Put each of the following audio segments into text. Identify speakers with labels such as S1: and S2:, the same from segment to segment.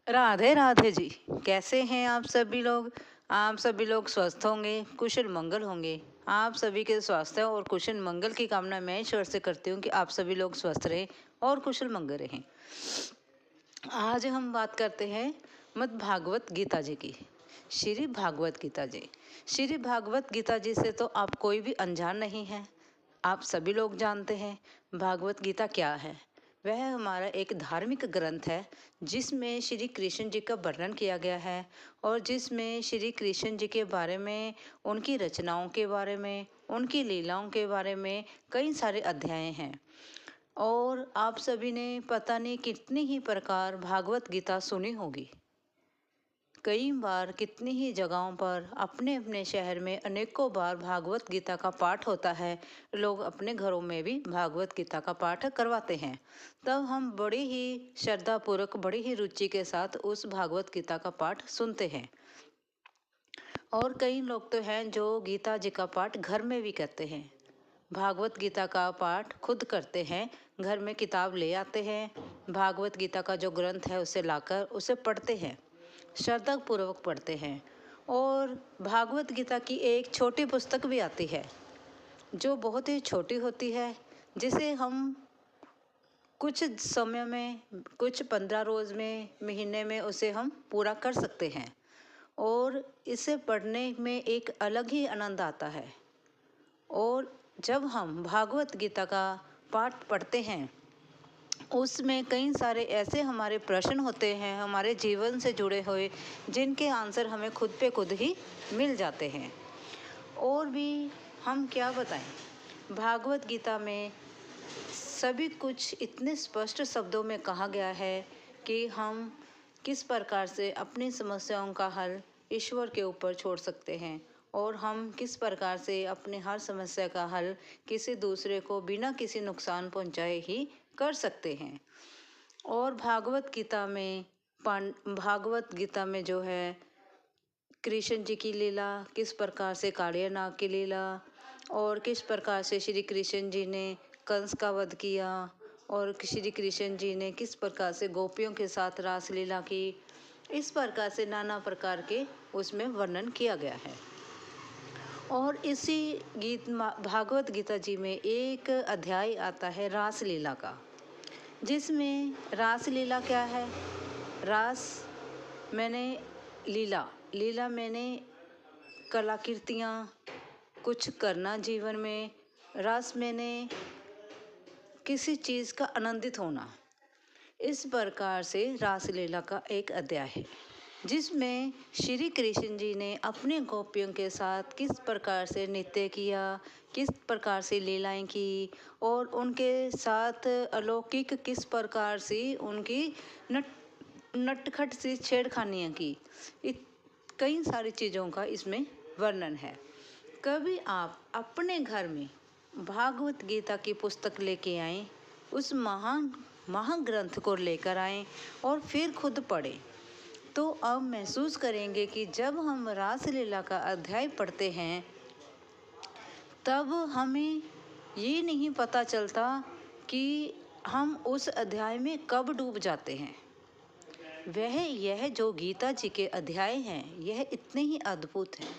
S1: राधे राधे जी। कैसे हैं आप सभी लोग? आप सभी लोग स्वस्थ होंगे, कुशल मंगल होंगे। आप सभी के स्वास्थ्य और कुशल मंगल की कामना मैं ईश्वर से करती हूँ कि आप सभी लोग स्वस्थ रहें और कुशल मंगल रहें। आज हम बात करते हैं मद् भागवत गीता जी की। श्री भागवत गीता जी। श्री भागवत गीता जी से तो आप कोई भी अनजान नहीं है। आप सभी लोग जानते हैं भागवत गीता क्या है। वह हमारा एक धार्मिक ग्रंथ है जिसमें श्री कृष्ण जी का वर्णन किया गया है और जिसमें श्री कृष्ण जी के बारे में, उनकी रचनाओं के बारे में, उनकी लीलाओं के बारे में कई सारे अध्याय हैं। और आप सभी ने पता नहीं कितनी ही प्रकार भागवत गीता सुनी होगी। कई बार कितनी ही जगहों पर अपने अपने शहर में अनेकों बार भागवत गीता का पाठ होता है। लोग अपने घरों में भी भागवत गीता का पाठ करवाते हैं। तब हम बड़ी ही श्रद्धापूर्वक, बड़ी ही रुचि के साथ उस भागवत गीता का पाठ सुनते हैं। और कई लोग तो हैं जो गीता जी का पाठ घर में भी करते हैं। भागवत गीता का पाठ खुद करते हैं, घर में किताब ले आते हैं, भागवत गीता का जो ग्रंथ है उसे लाकर उसे पढ़ते हैं, श्रद्धा पूर्वक पढ़ते हैं। और भागवत गीता की एक छोटी पुस्तक भी आती है जो बहुत ही छोटी होती है, जिसे हम कुछ समय में, कुछ 15 रोज में, महीने में उसे हम पूरा कर सकते हैं। और इसे पढ़ने में एक अलग ही आनंद आता है। और जब हम भागवत गीता का पाठ पढ़ते हैं, उसमें कई सारे ऐसे हमारे प्रश्न होते हैं हमारे जीवन से जुड़े हुए, जिनके आंसर हमें खुद पे खुद ही मिल जाते हैं। और भी हम क्या बताएं, भागवत गीता में सभी कुछ इतने स्पष्ट शब्दों में कहा गया है कि हम किस प्रकार से अपनी समस्याओं का हल ईश्वर के ऊपर छोड़ सकते हैं और हम किस प्रकार से अपने हर समस्या का हल किसी दूसरे को बिना किसी नुकसान पहुंचाए ही कर सकते हैं। और भागवत गीता में जो है कृष्ण जी की लीला, किस प्रकार से कालियानाग की लीला, और किस प्रकार से श्री कृष्ण जी ने कंस का वध किया, और श्री कृष्ण जी ने किस प्रकार से गोपियों के साथ रासलीला की, इस प्रकार से नाना प्रकार के उसमें वर्णन किया गया है। और इसी भागवत गीता जी में एक अध्याय आता है रासलीला का, जिसमें रासलीला क्या है। रास मैंने लीला, लीला मैंने कलाकृतियाँ, कुछ करना जीवन में। रस मैंने किसी चीज़ का आनंदित होना। इस प्रकार से रासलीला का एक अध्याय है जिसमें श्री कृष्ण जी ने अपने गोपियों के साथ किस प्रकार से नृत्य किया, किस प्रकार से लीलाएं की, और उनके साथ अलौकिक किस प्रकार से उनकी नटखट सी छेड़खानियाँ की। कई सारी चीज़ों का इसमें वर्णन है। कभी आप अपने घर में भागवत गीता की पुस्तक लेके आएं, उस महान महाग्रंथ को लेकर आएं और फिर खुद पढ़ें, तो अब महसूस करेंगे कि जब हम रासलीला का अध्याय पढ़ते हैं तब हमें ये नहीं पता चलता कि हम उस अध्याय में कब डूब जाते हैं। यह जो गीता जी के अध्याय हैं, यह इतने ही अद्भुत हैं,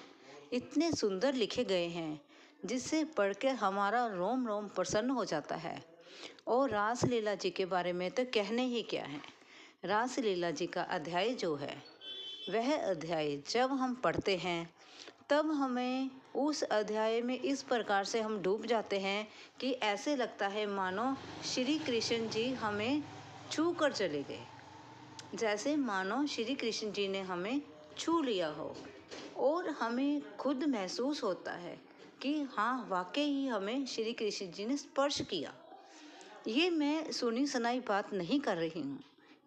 S1: इतने सुंदर लिखे गए हैं, जिसे पढ़कर हमारा रोम रोम प्रसन्न हो जाता है। और रासलीला जी के बारे में तो कहने ही क्या है। रासलीला जी का अध्याय जो है, वह अध्याय जब हम पढ़ते हैं तब हमें उस अध्याय में इस प्रकार से हम डूब जाते हैं कि ऐसे लगता है मानो श्री कृष्ण जी हमें छू कर चले गए, जैसे मानो श्री कृष्ण जी ने हमें छू लिया हो। और हमें खुद महसूस होता है कि हाँ, वाकई ही हमें श्री कृष्ण जी ने स्पर्श किया। ये मैं सुनी सुनाई बात नहीं कर रही हूँ,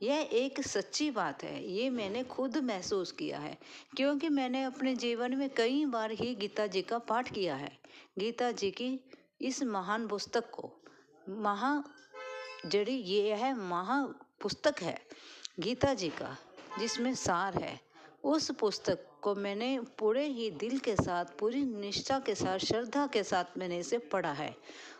S1: यह एक सच्ची बात है। ये मैंने खुद महसूस किया है, क्योंकि मैंने अपने जीवन में कई बार ही गीता जी का पाठ किया है। गीता जी की इस महान पुस्तक को, जड़ी ये है, महा पुस्तक है गीता जी का, जिसमें सार है, उस पुस्तक को मैंने पूरे ही दिल के साथ, पूरी निष्ठा के साथ, श्रद्धा के साथ मैंने इसे पढ़ा है।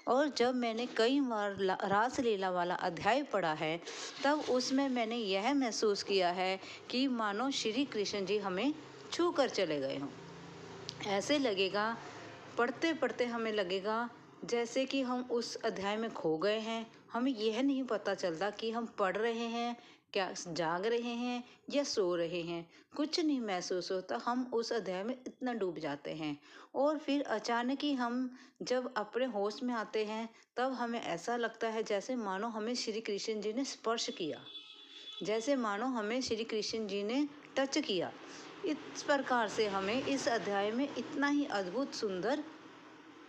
S1: और जब मैंने कई बार रासलीला वाला अध्याय पढ़ा है, तब उसमें मैंने यह महसूस किया है कि मानो श्री कृष्ण जी हमें छू कर चले गए हों। ऐसे लगेगा, पढ़ते पढ़ते हमें लगेगा जैसे कि हम उस अध्याय में खो गए हैं। हमें यह नहीं पता चलता कि हम पढ़ रहे हैं, क्या जाग रहे हैं या सो रहे हैं, कुछ नहीं महसूस होता। हम उस अध्याय में इतना डूब जाते हैं और फिर अचानक ही हम जब अपने होश में आते हैं, तब हमें ऐसा लगता है जैसे मानो हमें श्री कृष्ण जी ने स्पर्श किया, जैसे मानो हमें श्री कृष्ण जी ने टच किया। इस प्रकार से हमें इस अध्याय में इतना ही अद्भुत सुंदर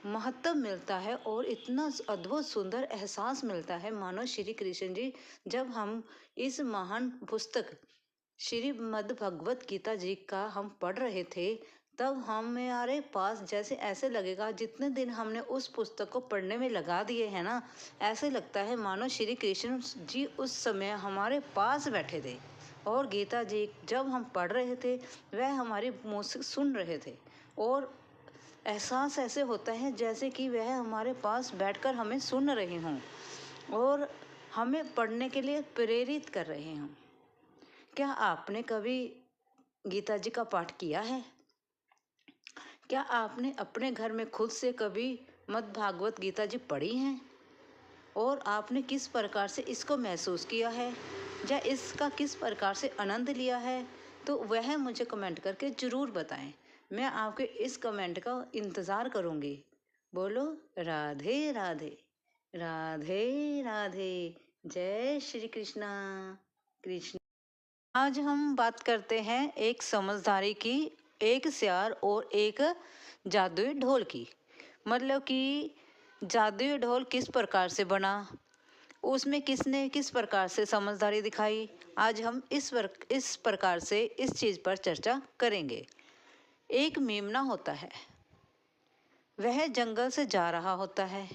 S1: महत्व मिलता है और इतना अद्भुत सुंदर एहसास मिलता है, मानो श्री कृष्ण जी जब हम इस महान पुस्तक श्रीमद् भगवत गीता जी का हम पढ़ रहे थे, तब हमारे पास जैसे ऐसे लगेगा जितने दिन हमने उस पुस्तक को पढ़ने में लगा दिए हैं ना, ऐसे लगता है मानो श्री कृष्ण जी उस समय हमारे पास बैठे थे और गीता जी जब हम पढ़ रहे थे वह हमारे मुँह से सुन रहे थे। और एहसास ऐसे होता है जैसे कि वह हमारे पास बैठकर हमें सुन रहे हों और हमें पढ़ने के लिए प्रेरित कर रहे हों। क्या आपने कभी गीता जी का पाठ किया है? क्या आपने अपने घर में खुद से कभी मद् भागवत गीता जी पढ़ी हैं? और आपने किस प्रकार से इसको महसूस किया है या इसका किस प्रकार से आनंद लिया है? तो वह मुझे कमेंट करके ज़रूर बताएं। मैं आपके इस कमेंट का इंतज़ार करूँगी। बोलो राधे राधे, राधे राधे, जय श्री कृष्णा कृष्ण। आज हम बात करते हैं एक समझदारी की, एक सियार और एक जादुई ढोल की। मतलब कि जादुई ढोल किस प्रकार से बना, उसमें किसने किस प्रकार से समझदारी दिखाई, आज हम इस प्रकार से इस चीज़ पर चर्चा करेंगे। एक मेमना होता है, वह जंगल से जा रहा होता है।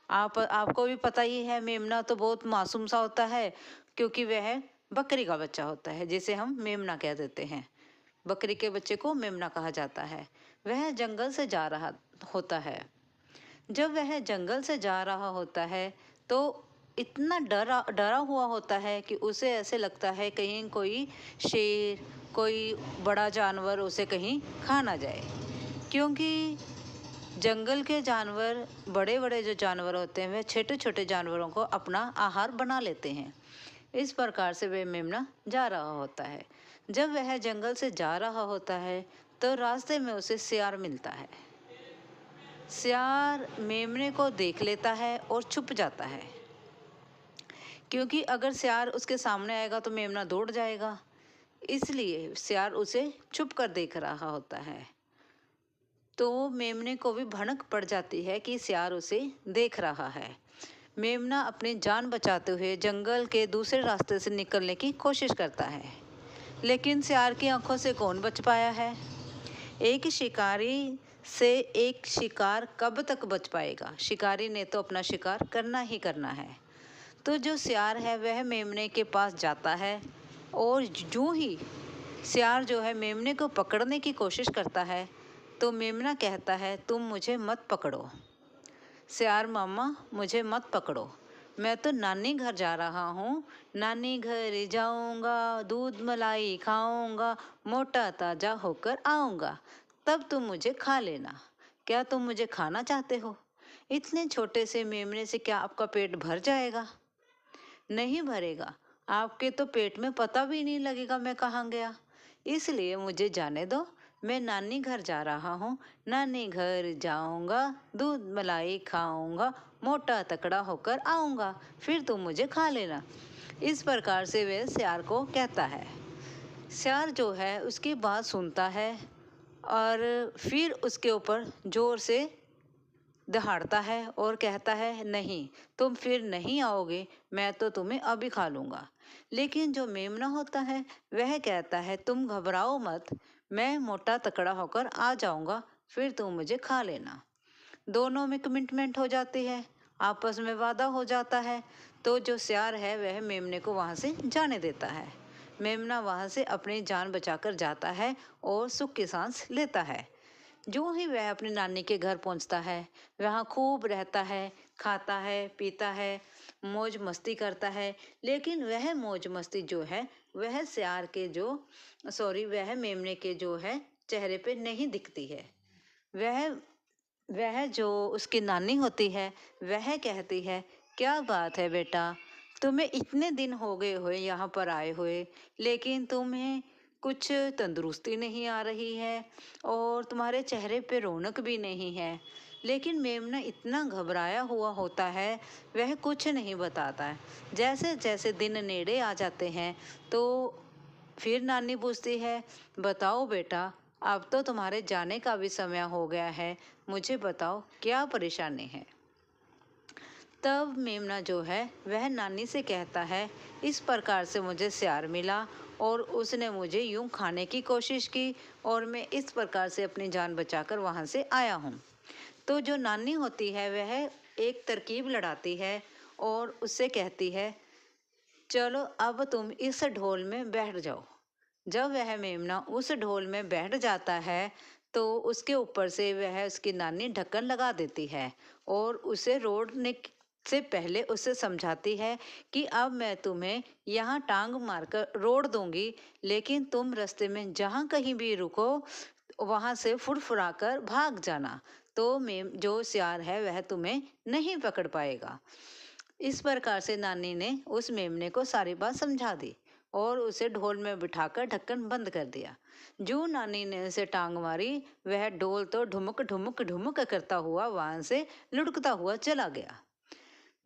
S1: आपको भी पता ही है, मेमना तो बहुत मासूम सा होता है क्योंकि वह बकरी का बच्चा होता है, जिसे हम मेमना कह देते हैं। बकरी के बच्चे को मेमना कहा जाता है। वह जंगल से जा रहा होता है। जब वह जंगल से जा रहा होता है तो इतना डरा डरा हुआ होता है कि उसे ऐसे लगता है कहीं कोई शेर, कोई बड़ा जानवर उसे कहीं खा ना जाए, क्योंकि जंगल के जानवर, बड़े बड़े जो जानवर होते हैं, वह छोटे छोटे जानवरों को अपना आहार बना लेते हैं। इस प्रकार से वह मेमना जा रहा होता है। जब वह जंगल से जा रहा होता है तो रास्ते में उसे सियार मिलता है। सियार मेमने को देख लेता है और छुप जाता है, क्योंकि अगर सियार उसके सामने आएगा तो मेमना दौड़ जाएगा, इसलिए सियार उसे छुप कर देख रहा होता है। तो मेमने को भी भनक पड़ जाती है कि सियार उसे देख रहा है। मेमना अपनी जान बचाते हुए जंगल के दूसरे रास्ते से निकलने की कोशिश करता है, लेकिन सियार की आंखों से कौन बच पाया है? एक शिकारी से एक शिकार कब तक बच पाएगा? शिकारी ने तो अपना शिकार करना ही करना है। तो जो सियार है वह मेमने के पास जाता है और यूं ही सियार जो है मेमने को पकड़ने की कोशिश करता है, तो मेमना कहता है तुम मुझे मत पकड़ो, सियार मामा मुझे मत पकड़ो, मैं तो नानी घर जा रहा हूँ, नानी घर जाऊँगा, दूध मलाई खाऊँगा, मोटा ताजा होकर आऊँगा, तब तुम मुझे खा लेना। क्या तुम मुझे खाना चाहते हो? इतने छोटे से मेमने से क्या आपका पेट भर जाएगा? नहीं भरेगा। आपके तो पेट में पता भी नहीं लगेगा मैं कहाँ गया। इसलिए मुझे जाने दो, मैं नानी घर जा रहा हूँ, नानी घर जाऊँगा, दूध मलाई खाऊँगा, मोटा तकड़ा होकर आऊँगा, फिर तुम मुझे खा लेना। इस प्रकार से वह सियार को कहता है। सियार जो है उसकी बात सुनता है और फिर उसके ऊपर जोर से दहाड़ता है और कहता है नहीं, तुम फिर नहीं आओगे, मैं तो तुम्हें अभी खा लूँगा। लेकिन जो मेमना होता है वह कहता है तुम घबराओ मत, मैं मोटा तकड़ा होकर आ जाऊँगा, फिर तुम मुझे खा लेना। दोनों में कमिटमेंट हो जाती है, आपस में वादा हो जाता है। तो जो सियार है वह मेमने को वहाँ से जाने देता है। मेमना वहाँ से अपनी जान बचाकर जाता है और सुख की सांस लेता है। जो ही वह अपनी नानी के घर पहुंचता है, वहाँ खूब रहता है, खाता है, पीता है, मौज मस्ती करता है। लेकिन वह मौज मस्ती जो है वह सियार के जो वह मेमने के जो है चेहरे पे नहीं दिखती है। वह वह जो उसकी नानी होती है वह कहती है, क्या बात है बेटा, तुम्हें इतने दिन हो गए हुए यहाँ पर आए हुए, लेकिन तुम्हें कुछ तंदुरुस्ती नहीं आ रही है और तुम्हारे चेहरे पे रौनक भी नहीं है। लेकिन मेमना इतना घबराया हुआ होता है, वह कुछ नहीं बताता है। जैसे जैसे दिन नेड़े आ जाते हैं तो फिर नानी पूछती है, बताओ बेटा, अब तो तुम्हारे जाने का भी समय हो गया है, मुझे बताओ क्या परेशानी है। तब मेमना जो है वह नानी से कहता है, इस प्रकार से मुझे सियार मिला और उसने मुझे यूं खाने की कोशिश की और मैं इस प्रकार से अपनी जान बचाकर वहाँ से आया हूँ। तो जो नानी होती है वह एक तरकीब लड़ाती है और उससे कहती है, चलो अब तुम इस ढोल में बैठ जाओ। जब वह मेमना उस ढोल में बैठ जाता है तो उसके ऊपर से वह उसकी नानी ढक्कन लगा देती है और उसे रोड़ने से पहले उसे समझाती है कि अब मैं तुम्हें यहाँ टांग मारकर रोड़ दूंगी, लेकिन तुम रास्ते में जहाँ कहीं भी रुको वहाँ से फुरफुराकर भाग जाना, तो मेम जो सियार है वह तुम्हें नहीं पकड़ पाएगा। इस प्रकार से नानी ने उस मेमने को सारी बात समझा दी और उसे ढोल में बिठाकर ढक्कन बंद कर दिया। जो नानी ने उसे टांग मारी वह ढोल तो ढुमुक ढुमुक ढुमुक करता हुआ वहां से लुढ़कता हुआ चला गया।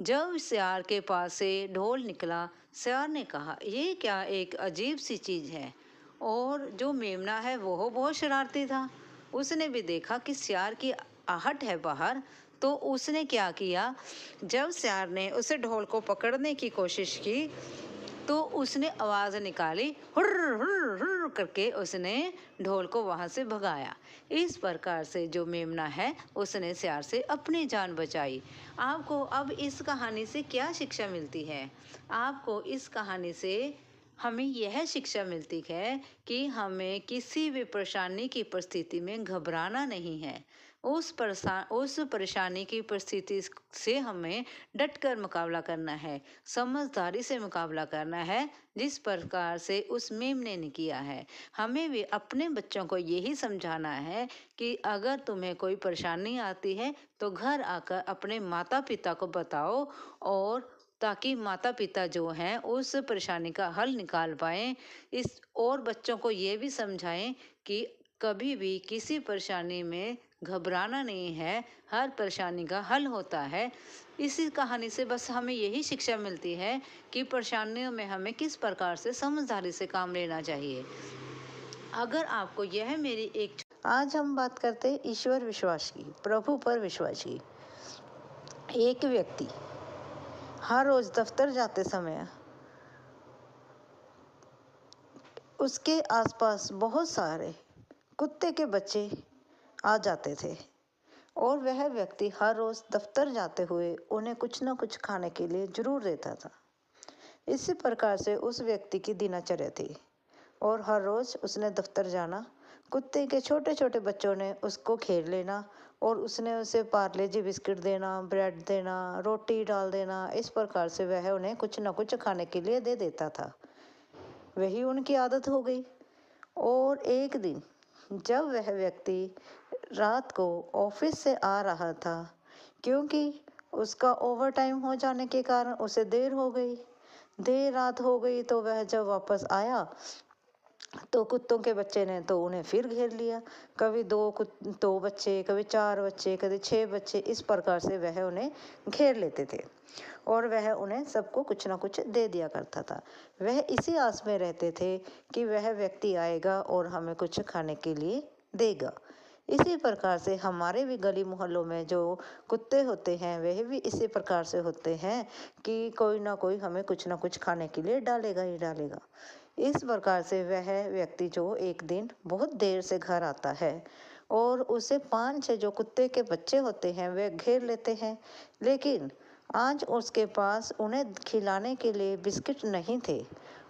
S1: जब सियार के पास से ढोल निकला, सियार ने कहा, ये क्या एक अजीब सी चीज है। और जो मेमना है वो बहुत शरारती था। उसने भी देखा कि सियार की आहट है बाहर, तो उसने क्या किया, जब सियार ने उसे ढोल को पकड़ने की कोशिश की तो उसने आवाज निकाली, हुर्र हुर्र हुर्र करके उसने ढोल को वहां से भगाया। इस प्रकार से जो मेमना है उसने सियार से अपनी जान बचाई। आपको अब इस कहानी से क्या शिक्षा मिलती है? आपको इस कहानी से हमें यह शिक्षा मिलती है कि हमें किसी भी परेशानी की परिस्थिति में घबराना नहीं है। उस परेशानी की परिस्थिति से हमें डटकर मुकाबला करना है, समझदारी से मुकाबला करना है, जिस प्रकार से उस मेमने ने किया है। हमें भी अपने बच्चों को यही समझाना है कि अगर तुम्हें कोई परेशानी आती है तो घर आकर अपने माता पिता को बताओ, और ताकि माता पिता जो हैं उस परेशानी का हल निकाल पाएं। इस और बच्चों को ये भी समझाएं कि कभी भी किसी परेशानी में घबराना नहीं है, हर परेशानी का हल होता है। इसी कहानी से बस हमें यही शिक्षा मिलती है कि परेशानियों में हमें किस प्रकार से समझदारी से काम लेना चाहिए। अगर आपको यह मेरी एक आज हम बात करते हैं ईश्वर विश्वास की, प्रभु पर विश्वास की। एक व्यक्ति हर रोज दफ्तर जाते समय उसके आसपास बहुत सारे कुत्ते के बच्चे आ जाते थे और वह व्यक्ति हर रोज दफ्तर जाते हुए उन्हें कुछ न कुछ खाने के लिए जरूर देता था। इसी प्रकार से उस व्यक्ति की दिनचर्या थी और हर रोज उसने दफ्तर जाना, कुत्ते के छोटे छोटे बच्चों ने उसको घेर लेना और उसने उसे पार्ले जी बिस्किट देना, ब्रेड देना, रोटी डाल देना। इस प्रकार से वह उन्हें कुछ न कुछ खाने के लिए दे देता था। वही उनकी आदत हो गई। और एक दिन जब वह व्यक्ति रात को ऑफिस से आ रहा था, क्योंकि उसका ओवर टाइम हो जाने के कारण उसे देर रात हो गई, तो वह जब वापस आया तो कुत्तों के बच्चे ने तो उन्हें फिर घेर लिया। कभी दो बच्चे, कभी 4 बच्चे, कभी 6 बच्चे, इस प्रकार से वह उन्हें घेर लेते थे और वह उन्हें सबको कुछ ना कुछ दे दिया करता था। वह इसी आस में रहते थे कि वह व्यक्ति आएगा और हमें कुछ खाने के लिए देगा। इसी प्रकार से हमारे भी गली मोहल्लों में जो कुत्ते होते हैं वह भी इसी प्रकार से होते हैं कि कोई ना कोई हमें कुछ ना कुछ खाने के लिए डालेगा ही डालेगा। इस प्रकार से वह व्यक्ति जो एक दिन बहुत देर से घर आता है और उसे 5-6 जो कुत्ते के बच्चे होते हैं वह घेर लेते हैं, लेकिन आज उसके पास उन्हें खिलाने के लिए बिस्किट नहीं थे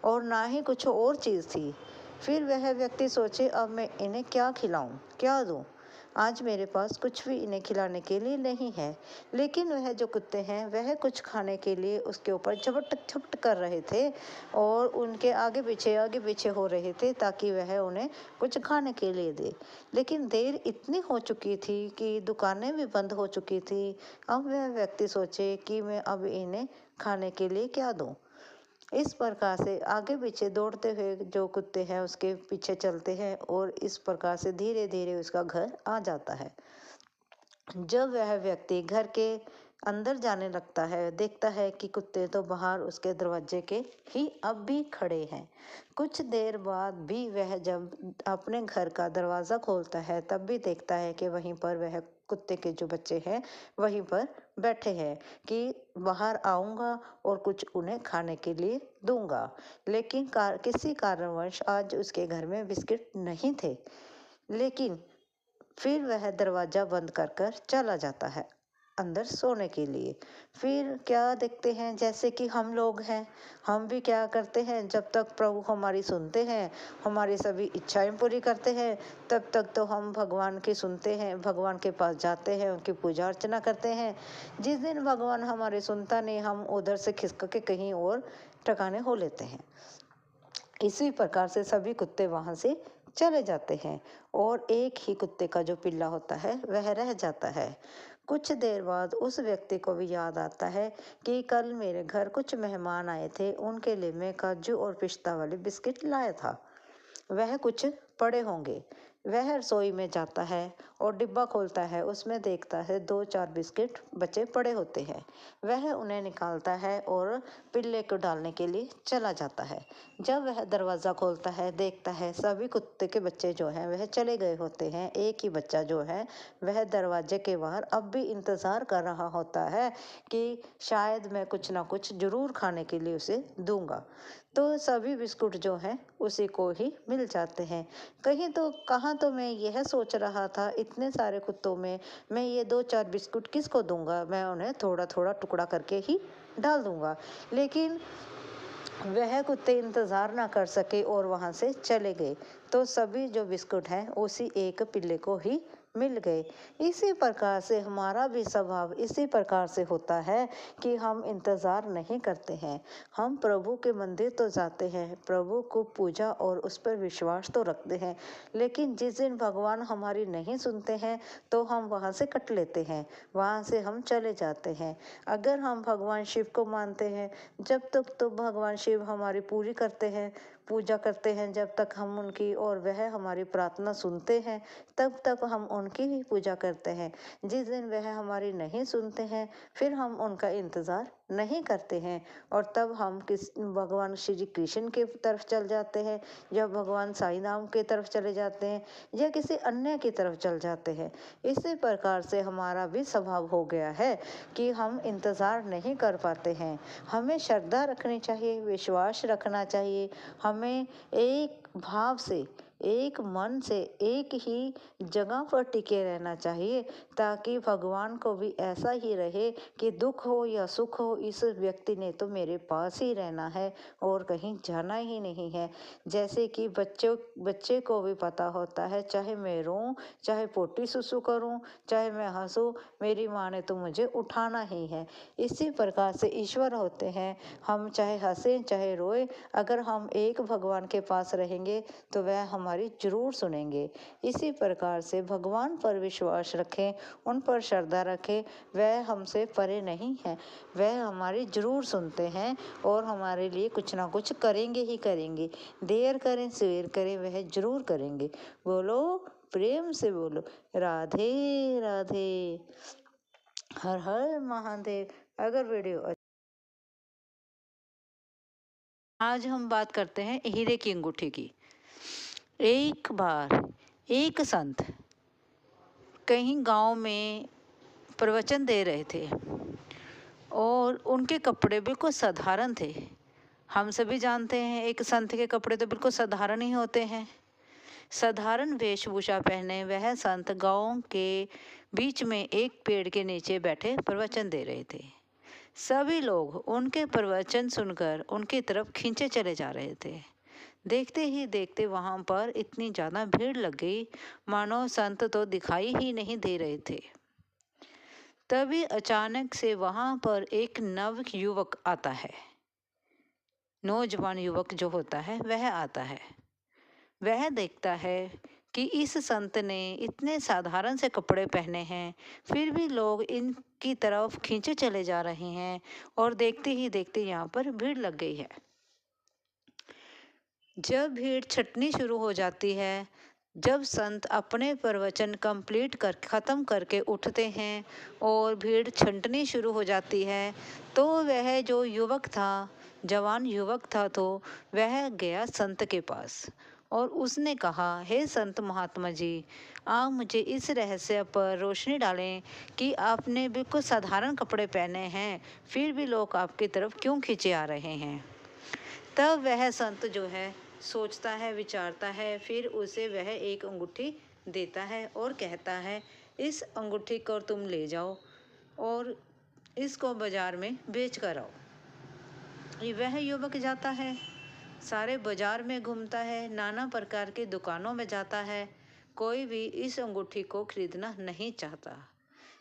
S2: और ना ही कुछ और चीज़ थी। फिर वह व्यक्ति सोचे, अब मैं इन्हें क्या खिलाऊं, क्या दूं? आज मेरे पास कुछ भी इन्हें खिलाने के लिए नहीं है। लेकिन वह जो कुत्ते हैं वह कुछ खाने के लिए उसके ऊपर झपट झपट कर रहे थे और उनके आगे पीछे हो रहे थे ताकि वह उन्हें कुछ खाने के लिए दे। लेकिन देर इतनी हो चुकी थी कि दुकानें भी बंद हो चुकी थी। अब वह व्यक्ति सोचे कि मैं अब इन्हें खाने के लिए क्या दूं। इस प्रकार से आगे पीछे दौड़ते हुए जो कुत्ते हैं उसके पीछे चलते हैं और इस प्रकार से धीरे धीरे उसका घर आ जाता है। जब वह व्यक्ति घर के अंदर जाने लगता है, देखता है कि कुत्ते तो बाहर उसके दरवाजे के ही अब भी खड़े हैं। कुछ देर बाद भी वह जब अपने घर का दरवाज़ा खोलता है तब भी देखता है कि वहीं पर वह कुत्ते के जो बच्चे हैं वहीं पर बैठे हैं कि बाहर आऊँगा और कुछ उन्हें खाने के लिए दूंगा। लेकिन किसी कारणवश आज उसके घर में बिस्किट नहीं थे। लेकिन फिर वह दरवाज़ा बंद कर कर चला जाता है अंदर सोने के लिए। फिर क्या देखते हैं, जैसे कि हम लोग हैं, हम भी क्या करते हैं, जब तक प्रभु हमारी सुनते हैं, हमारी सभी इच्छाएं पूरी करते हैं, तब तक तो हम भगवान की सुनते हैं, भगवान के पास जाते हैं, उनकी पूजा अर्चना करते हैं। जिस दिन भगवान हमारी सुनता नहीं, हम उधर से खिसक के कहीं और ठिकाने हो लेते हैं। इसी प्रकार से सभी कुत्ते वहाँ से चले जाते हैं और एक ही कुत्ते का जो पिल्ला होता है वह रह जाता है। कुछ देर बाद उस व्यक्ति को भी याद आता है कि कल मेरे घर कुछ मेहमान आए थे, उनके लिए मैं काजू और पिस्ता वाले बिस्किट लाया था, वह कुछ पड़े होंगे। वह रसोई में जाता है और डिब्बा खोलता है, उसमें देखता है 2-4 बिस्किट बचे पड़े होते हैं। वह उन्हें निकालता है और पिल्ले को डालने के लिए चला जाता है। जब वह दरवाज़ा खोलता है, देखता है सभी कुत्ते के बच्चे जो हैं वह चले गए होते हैं। एक ही बच्चा जो है वह दरवाजे के बाहर अब भी इंतज़ार कर रहा होता है कि शायद मैं कुछ ना कुछ ज़रूर खाने के लिए उसे दूंगा। तो सभी बिस्कुट जो हैं उसी को ही मिल जाते हैं। कहीं तो कहाँ तो मैं यह सोच रहा था, इतने सारे कुत्तों में मैं ये 2-4 बिस्कुट किसको दूंगा, मैं उन्हें थोड़ा थोड़ा टुकड़ा करके ही डाल दूंगा। लेकिन वह कुत्ते इंतज़ार ना कर सके और वहाँ से चले गए। तो सभी जो बिस्कुट हैं उसी एक पिल्ले को ही मिल गए। इसी प्रकार से हमारा भी स्वभाव इसी प्रकार से होता है कि हम इंतज़ार नहीं करते हैं। हम प्रभु के मंदिर तो जाते हैं, प्रभु को पूजा और उस पर विश्वास तो रखते हैं, लेकिन जिस दिन भगवान हमारी नहीं सुनते हैं तो हम वहाँ से कट लेते हैं, वहाँ से हम चले जाते हैं। अगर हम भगवान शिव को मानते हैं, जब तक तो भगवान शिव हमारी पूरी करते हैं, पूजा करते हैं, जब तक हम उनकी और वह हमारी प्रार्थना सुनते हैं तब तक हम उनकी ही पूजा करते हैं। जिस दिन वह हमारी नहीं सुनते हैं फिर हम उनका इंतज़ार नहीं करते हैं और तब हम भगवान श्री कृष्ण के तरफ चल जाते हैं या भगवान साईं नाम की तरफ चले जाते हैं या किसी अन्य की तरफ चल जाते हैं। इसी प्रकार से हमारा भी स्वभाव हो गया है कि हम इंतज़ार नहीं कर पाते हैं। हमें श्रद्धा रखनी चाहिए, विश्वास रखना चाहिए, हमें एक भाव से, एक मन से, एक ही जगह पर टिके रहना चाहिए ताकि भगवान को भी ऐसा ही रहे कि दुख हो या सुख हो, इस व्यक्ति ने तो मेरे पास ही रहना है और कहीं जाना ही नहीं है। जैसे कि बच्चे को भी पता होता है, चाहे मैं रोऊं, चाहे पोटी सुसु करूं, चाहे मैं हंसूं, मेरी माँ ने तो मुझे उठाना ही है। इसी प्रकार से ईश्वर होते हैं, हम चाहे हंसें चाहे रोए, अगर हम एक भगवान के पास रहेंगे तो वह हमारी जरूर सुनेंगे। इसी प्रकार से भगवान पर विश्वास रखें, उन पर श्रद्धा रखें, वह हमसे परे नहीं है, वह हमारी जरूर सुनते हैं और हमारे लिए कुछ ना कुछ करेंगे ही करेंगे। देर करें सवेर करें, वह जरूर करेंगे। बोलो, प्रेम से बोलो, राधे राधे, हर हर महादेव। अगर वीडियो आज हम बात करते हैं हीरे की अंगूठी की। एक बार एक संत कहीं गांव में प्रवचन दे रहे थे और उनके कपड़े बिल्कुल साधारण थे। हम सभी जानते हैं एक संत के कपड़े तो बिल्कुल साधारण ही होते हैं। साधारण वेशभूषा पहने वह संत गांव के बीच में एक पेड़ के नीचे बैठे प्रवचन दे रहे थे।
S1: सभी लोग उनके प्रवचन सुनकर उनकी तरफ खींचे चले जा रहे थे। देखते ही देखते वहां पर इतनी ज्यादा भीड़ लग गई, मानो संत तो दिखाई ही नहीं दे रहे थे। तभी अचानक से वहां पर एक नव युवक आता है। नौजवान युवक जो होता है वह आता है। वह देखता है कि इस संत ने इतने साधारण से कपड़े पहने हैं, फिर भी लोग इनकी तरफ खींचे चले जा रहे हैं और देखते ही देखते यहाँ पर भीड़ लग गई है। जब भीड़ छटनी शुरू हो जाती है, जब संत अपने प्रवचन कंप्लीट कर ख़त्म करके उठते हैं और भीड़ छंटनी शुरू हो जाती है, तो वह जो युवक था, जवान युवक था, तो वह गया संत के पास और उसने कहा, हे संत महात्मा जी, आप मुझे इस रहस्य पर रोशनी डालें कि आपने बिल्कुल साधारण कपड़े पहने हैं, फिर भी लोग आपकी तरफ क्यों खींचे आ रहे हैं। तब वह संत जो है सोचता है, विचारता है, फिर उसे वह एक अंगूठी देता है और कहता है, इस अंगूठी को तुम ले जाओ और इसको बाजार में बेच कर आओ। वह युवक जाता है, सारे बाजार में घूमता है, नाना प्रकार की दुकानों में जाता है, कोई भी इस अंगूठी को खरीदना नहीं चाहता।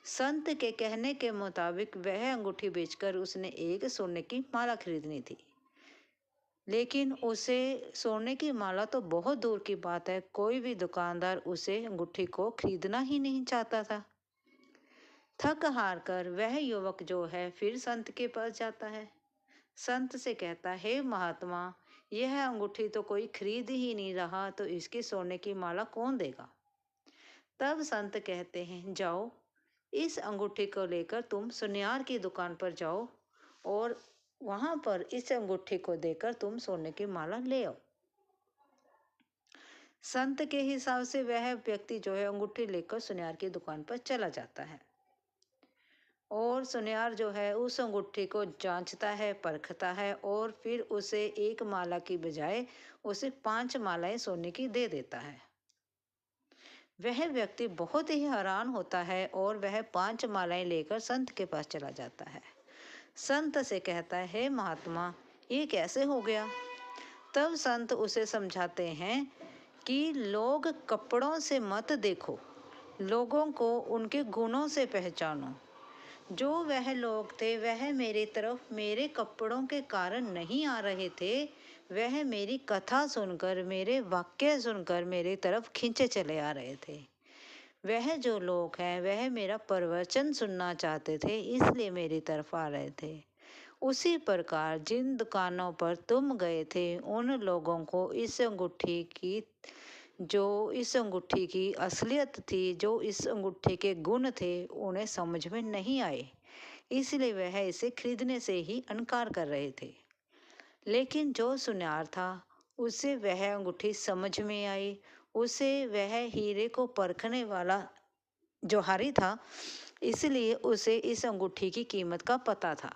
S1: संत के कहने के मुताबिक वह अंगूठी बेचकर उसने एक सोने की माला खरीदनी थी, लेकिन उसे सोने की माला तो बहुत दूर की बात है, कोई भी दुकानदार उसे अंगूठी को खरीदना ही नहीं चाहता था। थक हार कर वह युवक जो है फिर संत के पास जाता है। संत से कहता है, हे महात्मा, यह अंगूठी तो कोई खरीद ही नहीं रहा, तो इसकी सोने की माला कौन देगा। तब संत कहते हैं, जाओ, इस अंगूठी को लेकर तुम सुनियार की दुकान पर जाओ और वहां पर इस अंगूठी को देकर तुम सोने की माला ले आओ। संत के हिसाब से वह व्यक्ति जो है अंगूठी लेकर सुनियार की दुकान पर चला जाता है और सुनियार जो है उस अंगूठी को जांचता है, परखता है और फिर उसे एक माला की बजाय उसे 5 मालाएं सोने की दे देता है। वह व्यक्ति बहुत ही हैरान होता है और वह 5 मालाएं लेकर संत के पास चला जाता है। संत से कहता है, हे महात्मा, ये कैसे हो गया। तब संत उसे समझाते हैं कि लोग कपड़ों से मत देखो, लोगों को उनके गुणों से पहचानो। जो वह लोग थे वह मेरी तरफ मेरे कपड़ों के कारण नहीं आ रहे थे, वह मेरी कथा सुनकर, मेरे वाक्य सुनकर मेरी तरफ खींचे चले आ रहे थे। वह जो लोग हैं वह मेरा प्रवचन सुनना चाहते थे, इसलिए मेरी तरफ आ रहे थे। उसी प्रकार जिन दुकानों पर तुम गए थे, उन लोगों को इस अंगूठी की असलियत थी, जो इस अंगूठी के गुण थे, उन्हें समझ में नहीं आए, इसलिए वह इसे खरीदने से ही इनकार कर रहे थे। लेकिन जो सुनार था उसे वह अंगूठी समझ में आई, उसे वह हीरे को परखने वाला जोहारी था, इसलिए उसे इस अंगूठी की कीमत का पता था।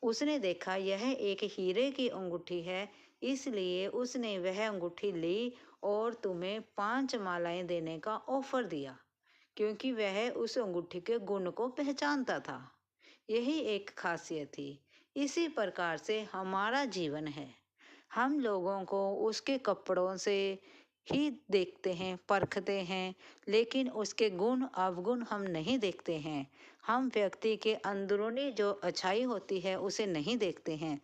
S1: उसने देखा यह एक हीरे की अंगूठी है, इसलिए उसने वह अंगूठी ली और तुम्हें 5 मालाएं देने का ऑफर दिया, क्योंकि वह उस अंगूठी के गुण को पहचानता था। यही एक खासियत थी। इसी प्रकार से हमारा जीवन है। हम लोगों को उसके कपड़ों से ही देखते हैं, परखते हैं, लेकिन उसके गुण अवगुण हम नहीं देखते हैं। हम व्यक्ति के अंदरूनी जो अच्छाई होती है उसे नहीं देखते हैं।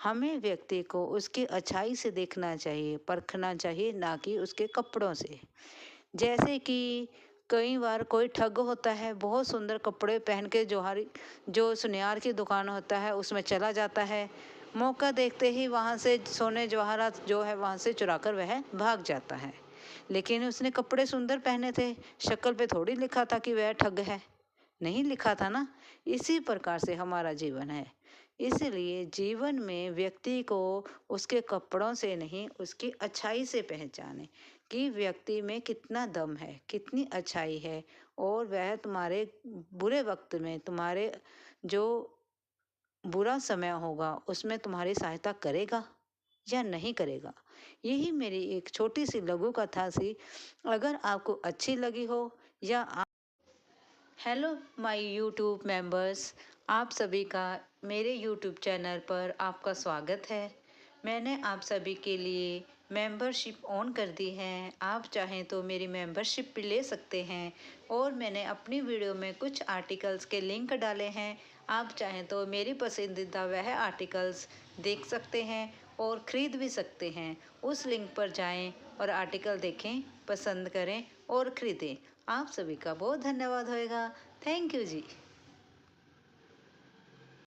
S1: हमें व्यक्ति को उसकी अच्छाई से देखना चाहिए, परखना चाहिए, ना कि उसके कपड़ों से। जैसे कि कई बार कोई ठग होता है, बहुत सुंदर कपड़े पहन के जो सुनियार की दुकान होता है उसमें चला जाता है, मौका देखते ही वहाँ से सोने जवाहरात जो है वहाँ से चुराकर वह भाग जाता है। लेकिन उसने कपड़े सुंदर पहने थे, शक्ल पे थोड़ी लिखा था कि वह ठग है, नहीं लिखा था ना। इसी प्रकार से हमारा जीवन है। इसलिए जीवन में व्यक्ति को उसके कपड़ों से नहीं, उसकी अच्छाई से पहचाने कि व्यक्ति में कितना दम है, कितनी अच्छाई है, और वह तुम्हारे बुरे वक्त में, तुम्हारे जो बुरा समय होगा उसमें तुम्हारी सहायता करेगा या नहीं करेगा। यही मेरी एक छोटी सी लघु कथा थी। अगर आपको अच्छी लगी हो या हेलो माय यूट्यूब मेंबर्स, आप सभी का मेरे यूट्यूब चैनल पर आपका स्वागत है। मैंने आप सभी के लिए मेंबरशिप ऑन कर दी है। आप चाहें तो मेरी मेंबरशिप भी ले सकते हैं और मैंने अपनी वीडियो में कुछ आर्टिकल्स के लिंक डाले हैं। आप चाहें तो मेरी पसंदीदा वह आर्टिकल्स देख सकते हैं और ख़रीद भी सकते हैं। उस लिंक पर जाएं और आर्टिकल देखें, पसंद करें और ख़रीदें। आप सभी का बहुत धन्यवाद होएगा। Thank you ji.